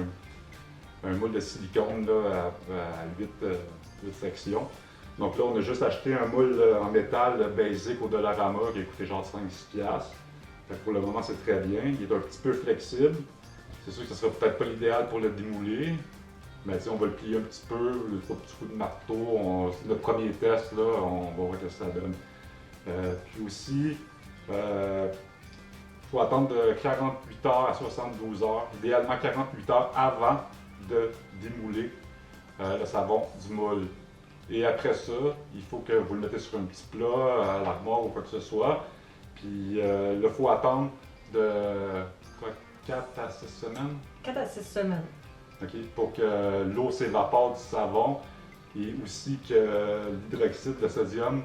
un moule de silicone là, à 8 sections. Donc là, on a juste acheté un moule en métal basic au Dollarama qui a coûté genre 5-6$. Pour le moment, c'est très bien. Il est un petit peu flexible. C'est sûr que ce ne sera peut-être pas l'idéal pour le démouler. Mais on va le plier un petit peu, un petit coup de marteau. C'est notre premier test, là, on va voir ce que ça donne. Puis aussi, il faut attendre de 48 heures à 72 heures, idéalement 48 heures avant de démouler le savon du moule. Et après ça, il faut que vous le mettez sur un petit plat, à l'armoire ou quoi que ce soit. Puis là, il faut attendre de 4 à 6 semaines. 4 à 6 semaines. Okay, pour que l'eau s'évapore du savon et aussi que l'hydroxyde de sodium,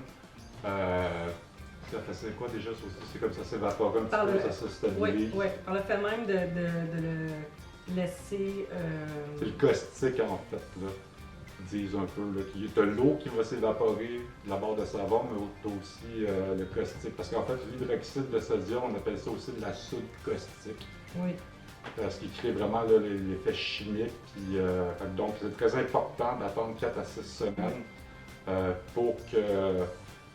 c'est quoi déjà? C'est comme ça s'évapore un petit peu, ça se stabilise. Oui, par le fait même de le laisser... C'est le caustique en fait, là. Ils disent un peu qu'il y a de l'eau qui va s'évaporer de la barre de savon, mais tu as aussi le caustique. Parce qu'en fait, l'hydroxyde de sodium, on appelle ça aussi de la soude caustique. Oui. Ce qui crée vraiment l'effet chimique. Puis, donc, c'est très important d'attendre 4 à 6 semaines pour que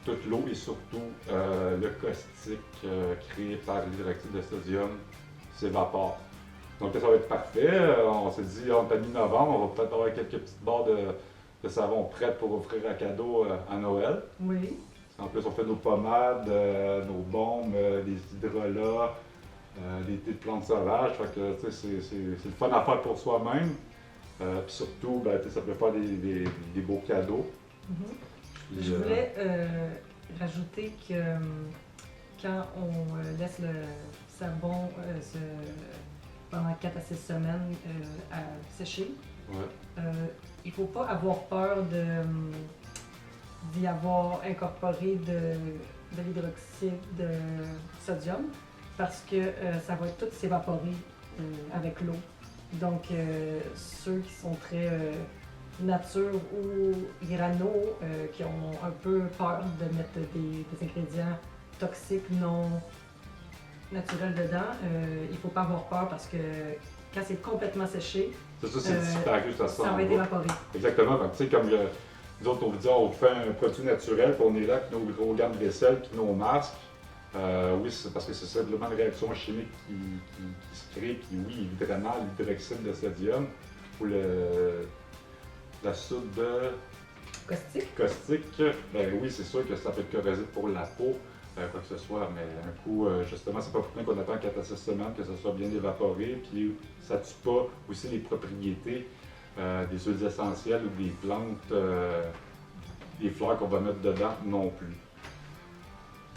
toute l'eau et surtout le caustique créé par l'hydroxyde de sodium s'évapore. Donc, ça va être parfait. On s'est dit, on est à mi-novembre, on va peut-être avoir quelques petites barres de savon prêtes pour offrir à cadeau à Noël. Oui. En plus, on fait nos pommades, nos baumes, des hydrolats. Des thés de plantes sauvages, fait que c'est le fun à faire pour soi-même. Puis surtout, ben, ça peut faire des beaux cadeaux. Mm-hmm. Puis, je voulais rajouter que quand on laisse le savon pendant 4 à 6 semaines à sécher. Ouais. Il ne faut pas avoir peur d'y avoir incorporé de l'hydroxyde de sodium parce que ça va tout s'évaporer avec l'eau. Donc, ceux qui sont très nature ou grano, qui ont un peu peur de mettre des ingrédients toxiques non naturels dedans, il ne faut pas avoir peur parce que quand c'est complètement séché, C'est ça, c'est disparu, ça va être évaporé. Exactement. Tu sais, comme nous autres, on vous dit, on fait un produit naturel, puis on est là avec nos gros gants de vaisselle, puis nos masques. Oui, c'est parce que c'est simplement une réaction chimique qui se crée, puis oui, évidemment, l'hydroxyde de sodium ou la soude de caustique, ben oui, c'est sûr que ça peut être corrosif pour la peau, quoi que ce soit, mais un coup, justement, c'est pas pour rien qu'on attend 4 à 6 semaines que ça soit bien évaporé, puis ça tue pas aussi les propriétés des huiles essentielles ou des plantes, des fleurs qu'on va mettre dedans non plus.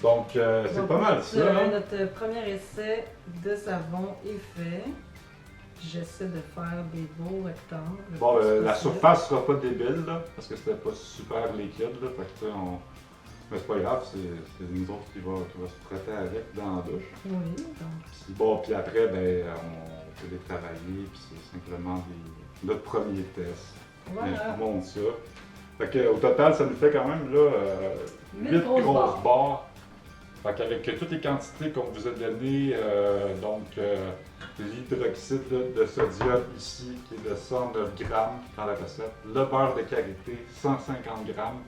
Donc, c'est pas mal ça. Notre premier essai de savon est fait. J'essaie de faire des beaux rectangles. Bon, la surface sera pas débile, là, parce que c'était pas super liquide, là, fait que, mais c'est pas grave, c'est nous autres qui va se traiter avec dans la douche. Oui, donc. Puis bon, puis après, ben, on peut les travailler, puis c'est simplement notre premier test. Voilà. Je vous montre ça. Fait que, au total, ça nous fait quand même là, 8 grosses barres. Fait qu'avec toutes les quantités qu'on vous a données, l'hydroxyde de sodium ici, qui est de 109 grammes dans la recette, le beurre de karité, 150 grammes,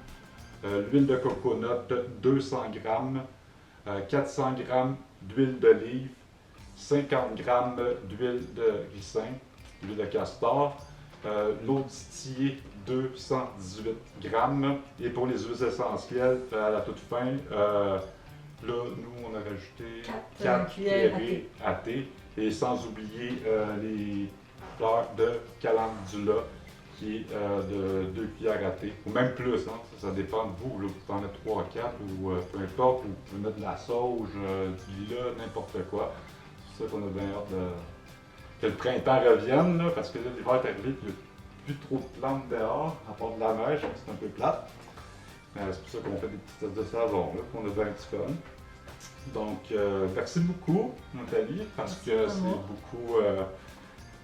l'huile de coconut, 200 grammes, 400 grammes d'huile d'olive, 50 grammes d'huile de ricin, l'huile de castor, l'eau distillée, 218 grammes, et pour les huiles essentielles, à la toute fin, là, nous, on a rajouté 4 cuillerées à thé, et sans oublier les fleurs de calendula, qui est de 2 cuillères à thé, ou même plus, hein, ça dépend de vous, là, vous pouvez en mettre 3 ou 4, ou peu importe, ou vous pouvez mettre de la sauge, du lilas, n'importe quoi. C'est ça qu'on a bien hâte que le printemps revienne, là, parce que là, l'hiver est arrivé, puis il n'y a plus trop de plantes dehors, à part de la neige, c'est un peu plate. C'est pour ça qu'on fait des petits tests de savon, là, qu'on a bien un petit fun. Donc, merci beaucoup, Nathalie, parce que c'est beaucoup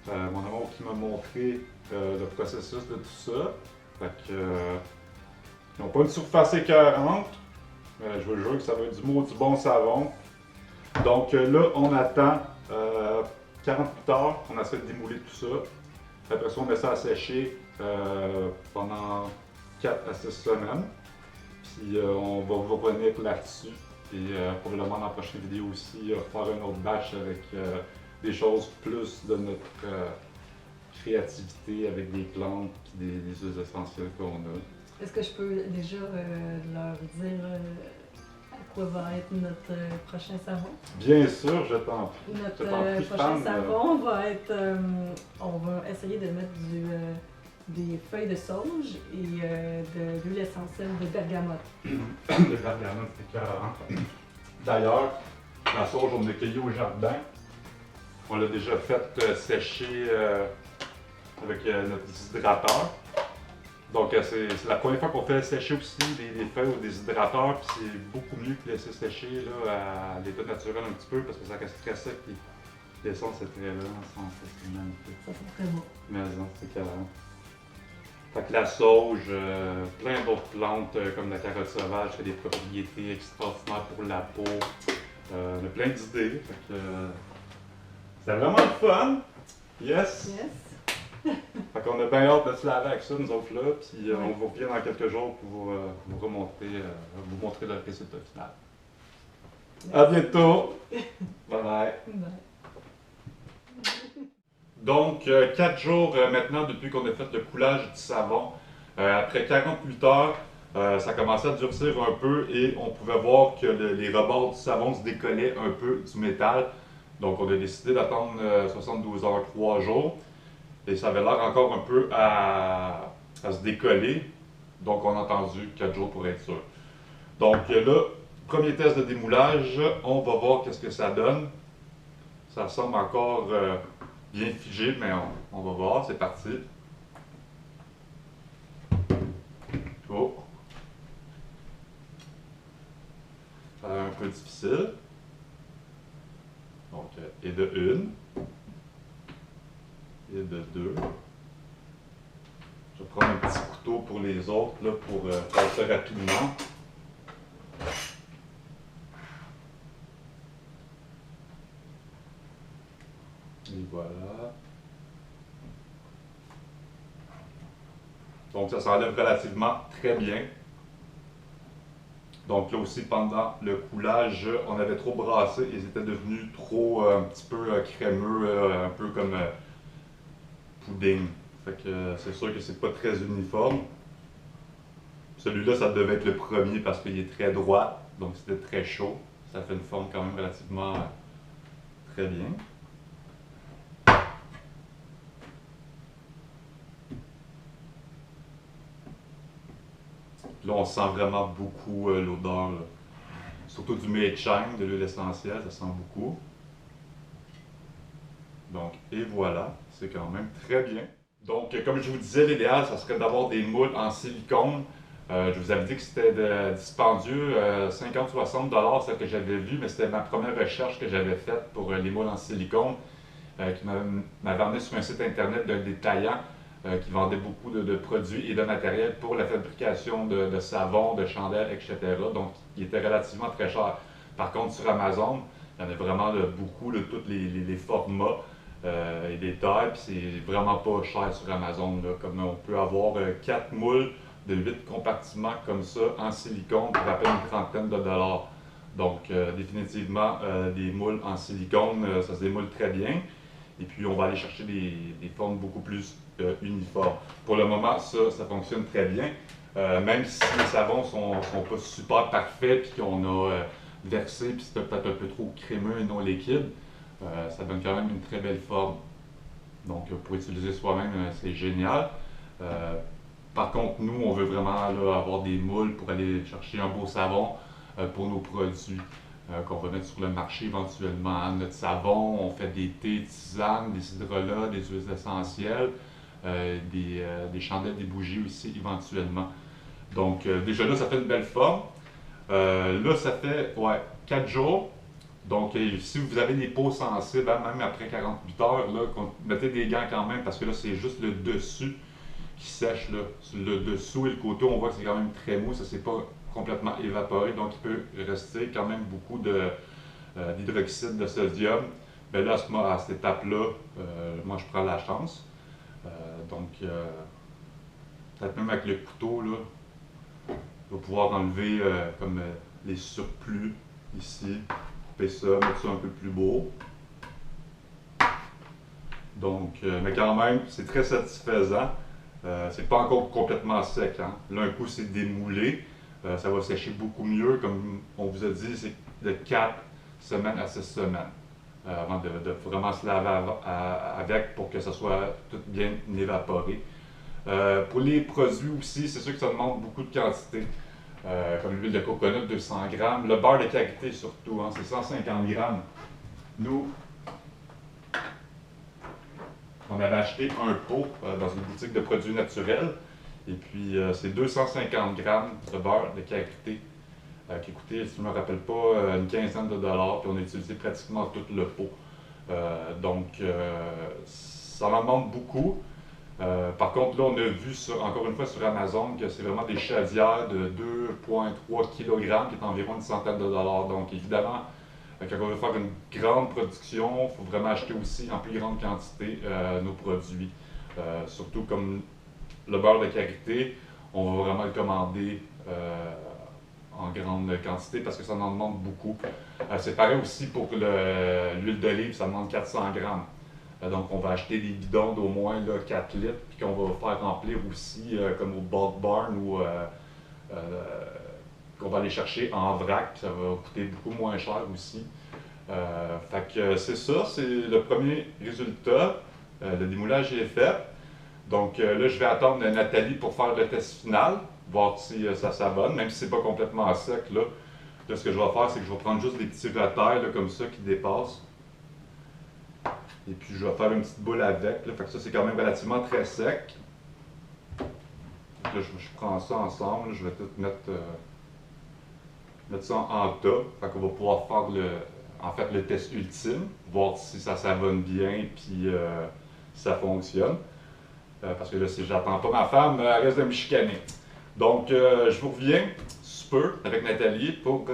mon amour qui m'a montré le processus de tout ça. Fait que, ils n'ont pas une surface écœurante, mais je vous jure que ça va être du bon savon. Donc là, on attend 48 heures, on essaie de démouler tout ça. Après ça, on met ça à sécher pendant 4 à 6 semaines. Puis on va vous revenir là-dessus. Et probablement dans la prochaine vidéo aussi, faire un autre batch avec des choses plus de notre créativité avec des plantes et des huiles essentielles qu'on a. Est-ce que je peux déjà leur dire à quoi va être notre prochain savon? Bien sûr, je t'en prie. Notre prochain savon va être... on va essayer de mettre des feuilles de sauge et de l'huile essentielle de bergamote. De bergamote, c'est carrément. D'ailleurs, la sauge, on l'a cueillie au jardin. On l'a déjà fait sécher avec notre déshydrateur. Donc, c'est la première fois qu'on fait sécher aussi des feuilles au déshydrateur, puis c'est beaucoup mieux que laisser sécher là, à l'état naturel un petit peu, parce que ça reste très sec, puis l'essence est très lent, c'est magnifique. Ça fait très beau. Mais non, c'est carrément. Fait que la sauge, plein d'autres plantes comme la carotte sauvage, qui a des propriétés extraordinaires pour la peau. On a plein d'idées. Fait que c'est vraiment le fun. Yes! Fait qu'on a bien hâte de se laver avec ça, nous autres là. Puis on vous revient dans quelques jours pour vous remontrer, vous montrer le résultat final. Merci. À bientôt! Bye bye! Donc, 4 jours maintenant depuis qu'on a fait le coulage du savon. Après 48 heures, ça commençait à durcir un peu et on pouvait voir que les rebords du savon se décollaient un peu du métal. Donc, on a décidé d'attendre 72 heures, 3 jours. Et ça avait l'air encore un peu à se décoller. Donc, on a attendu 4 jours pour être sûr. Donc là, premier test de démoulage, on va voir qu'est-ce que ça donne. Ça ressemble encore bien figé, mais on va voir, c'est parti. Oh! Ça a l'air un peu difficile. Donc, et de une. Et de deux. Je vais prendre un petit couteau pour les autres, là, pour faire ça rapidement. Et voilà. Donc ça s'enlève relativement très bien. Donc là aussi, pendant le coulage, on avait trop brassé, ils étaient devenus trop, un petit peu crémeux, un peu comme pudding. Fait que c'est sûr que c'est pas très uniforme. Celui-là, ça devait être le premier parce qu'il est très droit, donc c'était très chaud. Ça fait une forme quand même relativement très bien. Là, on sent vraiment beaucoup l'odeur, là. Surtout du mei chang, de l'huile essentielle, ça sent beaucoup. Donc, et voilà, c'est quand même très bien. Donc, comme je vous disais, l'idéal, ça serait d'avoir des moules en silicone. Je vous avais dit que c'était dispendieux, 50-60 $, ce que j'avais vu, mais c'était ma première recherche que j'avais faite pour les moules en silicone, qui m'avait amené sur un site internet d'un détaillant qui vendait beaucoup de produits et de matériel pour la fabrication de savon, de chandelles, etc. Donc, il était relativement très cher. Par contre, sur Amazon, il y en a vraiment beaucoup de tous les formats et des tailles, puis c'est vraiment pas cher sur Amazon, là. Comme on peut avoir 4 moules de 8 compartiments comme ça en silicone pour à peine une trentaine de dollars. Donc, définitivement, des moules en silicone, ça se démoule très bien. Et puis, on va aller chercher des formes beaucoup plus uniformes. Pour le moment, ça fonctionne très bien. Même si les savons sont pas super parfaits, puis qu'on a versé, puis c'est peut-être un peu trop crémeux et non liquide, ça donne quand même une très belle forme. Donc, pour utiliser soi-même, c'est génial. Par contre, nous, on veut vraiment là, avoir des moules pour aller chercher un beau savon pour nos produits qu'on va mettre sur le marché éventuellement. Notre savon, on fait des thés, tisanes, des hydrolats, des huiles essentielles, des chandelles, des bougies aussi éventuellement. Donc, déjà là, ça fait une belle forme. Là, ça fait 4 jours. Donc, si vous avez des peaux sensibles, hein, même après 48 heures, là, mettez des gants quand même parce que là, c'est juste le dessus qui sèche. Là. Sur le dessous et le côté, on voit que c'est quand même très mou, ça ne s'est pas complètement évaporé, donc il peut rester quand même beaucoup d'hydroxyde de sodium. Mais là, à cette étape-là, moi, je prends la chance. Donc, peut-être même avec le couteau, là, on va pouvoir enlever comme les surplus ici, couper ça, mettre ça un peu plus beau. Donc, mais quand même, c'est très satisfaisant. C'est pas encore complètement sec. Hein. Là, un coup, c'est démoulé. Ça va sécher beaucoup mieux. Comme on vous a dit, c'est de 4 semaines à 6 semaines avant de vraiment se laver avec pour que ça soit tout bien évaporé. Pour les produits aussi, c'est sûr que ça demande beaucoup de quantité. Comme l'huile de coconut, 200 grammes. Le beurre de karité surtout, hein, c'est 150 grammes. Nous, on avait acheté un pot dans une boutique de produits naturels. Et puis, c'est 250 grammes de beurre de karité qui coûtait, si je ne me rappelle pas, une quinzaine de dollars. Puis on a utilisé pratiquement tout le pot. Donc, ça en demande beaucoup. Par contre, là, on a vu encore une fois sur Amazon que c'est vraiment des chaudières de 2,3 kg qui est environ une centaine de dollars. Donc, évidemment, quand on veut faire une grande production, il faut vraiment acheter aussi en plus grande quantité nos produits. Surtout comme le beurre de karité, on va vraiment le commander en grande quantité parce que ça en demande beaucoup. C'est pareil aussi pour l'huile d'olive, ça demande 400 grammes. Donc, on va acheter des bidons d'au moins là, 4 litres, puis qu'on va faire remplir aussi comme au Bulk Barn ou qu'on va aller chercher en vrac, puis ça va coûter beaucoup moins cher aussi. Fait que c'est ça, c'est le premier résultat. Le démoulage est fait. Donc là, je vais attendre Nathalie pour faire le test final, voir si ça s'abonne, même si c'est pas complètement sec. Là, ce que je vais faire, c'est que je vais prendre juste des petits retails là, comme ça qui dépassent. Et puis je vais faire une petite boule avec. Là. Fait que ça, c'est quand même relativement très sec. Là, je prends ça ensemble. Là. Je vais tout mettre ça en tas. Fait qu'on va pouvoir faire en fait, le test ultime, voir si ça savonne bien puis si ça fonctionne. Parce que là, si j'attends pas ma femme, elle reste de me chicaner. Donc, je vous reviens sous peu avec Nathalie pour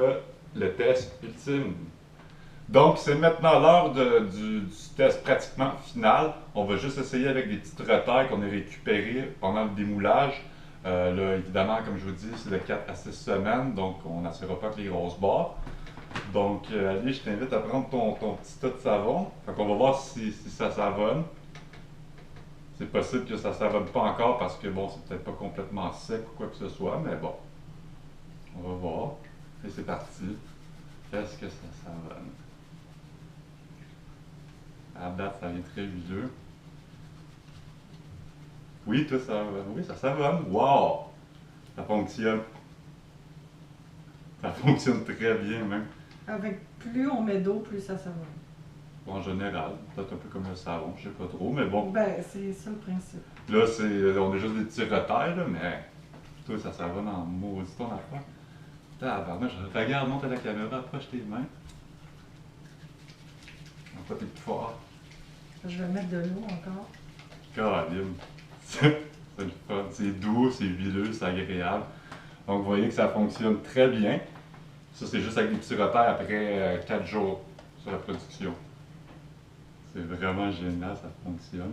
le test ultime. Donc, c'est maintenant l'heure du test pratiquement final. On va juste essayer avec des petites retailles qu'on a récupérées pendant le démoulage. Là, évidemment, comme je vous dis, c'est de 4 à 6 semaines, donc on n'assurera pas que les grosses barres. Donc, Ali, je t'invite à prendre ton petit tas de savon. Fait qu'on va voir si ça savonne. C'est possible que ça ne savonne pas encore parce que, bon, c'est peut-être pas complètement sec ou quoi que ce soit, mais bon. On va voir. Et c'est parti. Qu'est-ce que ça savonne? À date, ça vient très huileux. Oui, tout ça, oui, ça savonne. Wow! Ça fonctionne. Ça fonctionne très bien même. Avec plus on met d'eau, plus ça savonne. En général, peut-être un peu comme le savon, je sais pas trop, mais bon. Ben, c'est ça le principe. Là, on a juste des petits retails, là, mais toi, ça savonne en maudit ton affaire. Tabarnak, regarde, monte à la caméra, approche tes mains. On va pas plus fort. Je vais mettre de l'eau encore. Caroline. C'est le fun. C'est doux, c'est huileux, c'est agréable. Donc, vous voyez que ça fonctionne très bien. Ça, c'est juste avec des petits retails après 4 jours sur la production. C'est vraiment génial, ça fonctionne.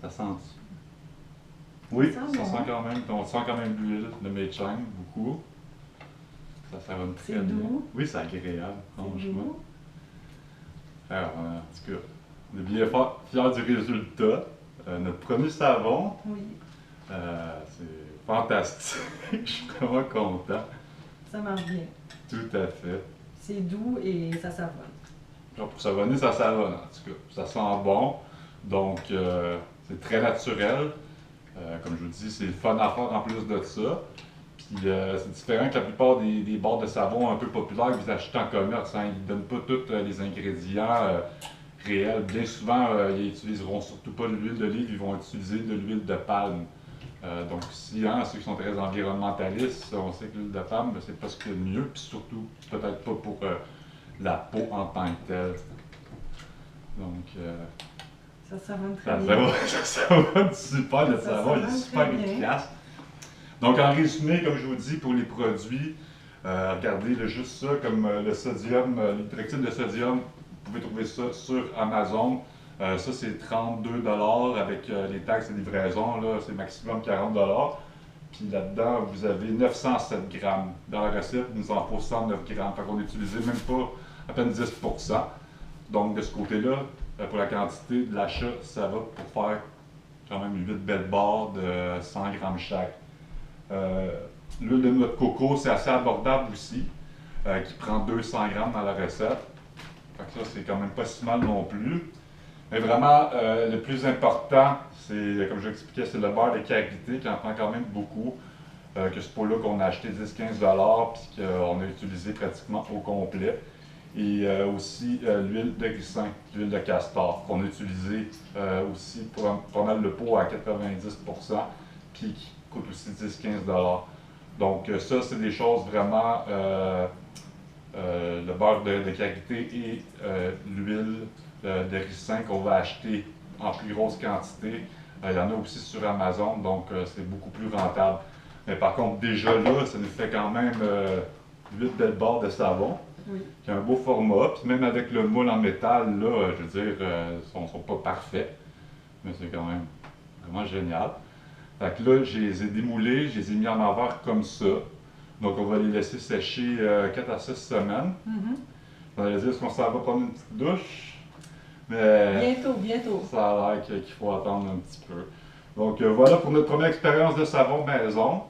Ça sent. Oui, ça sent quand même. On sent quand même l'huile de Mei-Chang, beaucoup. Ça savonne très bien. C'est doux. Oui, c'est agréable, franchement. Doux. Alors, en tout cas, on est bien fiers du résultat. Notre premier savon, Oui, c'est fantastique. Je suis vraiment content. ça marche bien. Tout à fait. C'est doux et ça savonne. Genre pour savonner, ça savonne en tout cas. Ça sent bon. Donc, c'est très naturel. Comme je vous dis, c'est le fun à faire en plus de ça. Puis, c'est différent que la plupart des barres de savon un peu populaires que vous achetez en commerce. Hein. Ils ne donnent pas tous les ingrédients réels. Bien souvent, ils n'utiliseront surtout pas de l'huile d'olive, ils vont utiliser de l'huile de palme. Donc, si ceux qui sont très environnementalistes, on sait que l'huile de palme, ben, c'est pas ce qu'il y a de mieux. Puis surtout, peut-être pas pour la peau en tant que telle. Donc, Ça savonne très bien. ça savonne super, le Ça savon, il est savonne super très bien. efficace. Donc, en résumé, comme je vous dis, pour les produits, regardez là, juste ça, comme le sodium, l'hydroxyde de sodium, vous pouvez trouver ça sur Amazon. Ça, c'est 32 $ avec les taxes et livraison, là, c'est maximum 40 $. Puis là-dedans, vous avez 907 grammes. Dans la recette, il nous en faut 109 grammes. Fait qu'on n'utilisait même pas à peine 10%. Donc, de ce côté-là, pour la quantité de l'achat, ça va pour faire quand même 8 belles barres de 100 grammes chaque. L'huile de noix de coco, c'est assez abordable aussi, qui prend 200 grammes dans la recette. Fait que ça, c'est quand même pas si mal non plus. Mais vraiment, le plus important, c'est, comme je l'expliquais, c'est le beurre de karité qui en prend quand même beaucoup. Que ce pot-là qu'on a acheté 10-15 $ puis qu'on a utilisé pratiquement au complet. Et aussi l'huile de ricin, l'huile de castor, qu'on a utilisé aussi pour pas mal le pot à 90%, puis qui coûte aussi 10-15 $. Donc ça, c'est des choses vraiment, le beurre de karité et l'huile de ricin qu'on va acheter en plus grosse quantité. Il y en a aussi sur Amazon, donc c'est beaucoup plus rentable. Mais par contre, déjà là, ça nous fait quand même 8 belles barres de savon, Oui. qui a un beau format. Puis même avec le moule en métal, là, je veux dire, ils sont pas parfaits, mais c'est quand même vraiment génial. Fait que là, je les ai démoulés, je les ai mis en verre comme ça. Donc on va les laisser sécher 4 à 6 semaines. On va dire, est-ce qu'on s'en va prendre une petite douche? Mais Bientôt. ça a l'air qu'il faut attendre un petit peu. Donc voilà pour notre première expérience de savon maison.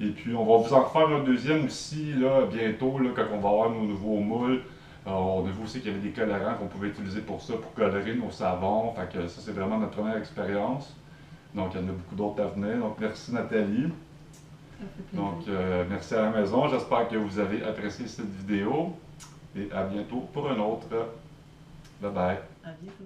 Et puis on va vous en refaire un deuxième aussi là, bientôt, là, quand on va avoir nos nouveaux moules. On a vu aussi qu'il y avait des colorants qu'on pouvait utiliser pour ça, pour colorer nos savons. Fait que ça, c'est vraiment notre première expérience. Donc il y en a beaucoup d'autres à venir. Donc merci Nathalie. Ça fait plaisir. Donc merci à la maison. J'espère que vous avez apprécié cette vidéo. Et à bientôt pour une autre. Bye bye. À bientôt.